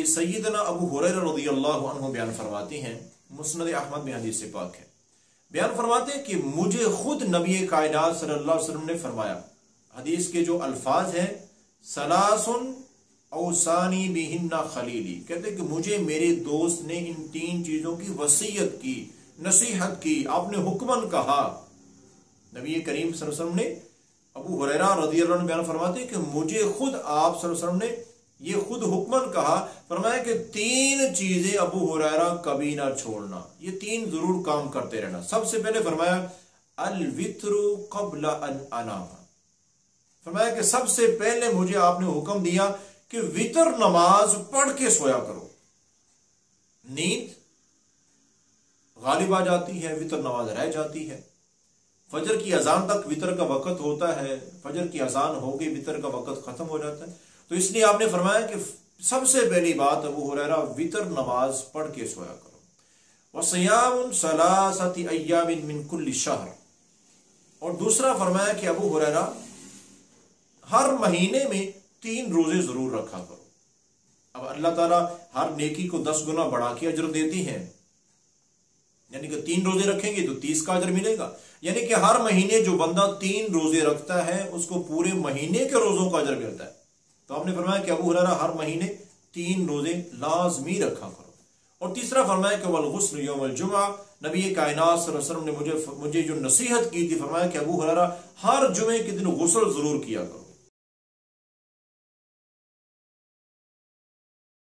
सय्यदना अबू हुरैरा रज़ियल्लाहु अन्हु बयान फरमाते हैं, मुस्नद अहमद में हदीस से पाक है, बयान फरमाते हैं कि मुझे खुद नबी कायनात सल्लल्लाहु अलैहि वसल्लम ने फरमाया, हदीस के जो अल्फाज हैं, सलासुन औसानी बिहिन्ना खलीली, कहते कि मुझे मेरे दोस्त ने इन 3 चीजों की वसीयत की, नसीहत की, आपने हुक्मन कहा। नबी करीम सल्लल्लाहु अलैहि वसल्लम ने, अबू हुरैरा रज़ियल्लाहु अन्हु बयान फरमाते हैं कि मुझे खुद आप सल्लल्लाहु अलैहि वसल्लम ने ये खुद हुक्मन कहा, फरमाया कि 3 चीजें अबू हुरैरा कभी ना छोड़ना, ये 3 जरूर काम करते रहना। सबसे पहले फरमाया अल वित्रू क़ब्ल अन अनाम, फरमाया कि सबसे पहले मुझे आपने हुक्म दिया कि वितर नमाज पढ़ के सोया करो। नींद गालिब आ जाती है, वितर नमाज रह जाती है, फजर की अजान तक वितर का वक्त होता है, फजर की अजान हो गई वितर का वक्त खत्म हो जाता है। तो इसलिए आपने फरमाया कि सबसे पहली बात अबू हुरैरा वितर नमाज पढ़ के सोया करो। वसियाम सलासति अय्यामिन मिन कुल्लि शहर, और दूसरा फरमाया कि अबू हुरैरा हर महीने में 3 रोजे जरूर रखा करो। अब अल्लाह ताला हर नेकी को 10 गुना बढ़ा के अजर देती है, यानी कि 3 रोजे रखेंगे तो 30 का अजर मिलेगा, यानी कि हर महीने जो बंदा 3 रोजे रखता है उसको पूरे महीने के रोजों का अजर मिलता है। तो आपने फरमाया कि अबू हुरैरा हर महीने 3 रोजे लाजमी रखा करो। और तीसरा फरमाया कि वल गुस्ल यौमुल जुमा, नबी कायनात सल्लल्लाहु अलैहि वसल्लम ने मुझे जो नसीहत की थी, फरमाया कि अबू हुरैरा हर जुमे के दिन गुस्ल जरूर किया करो।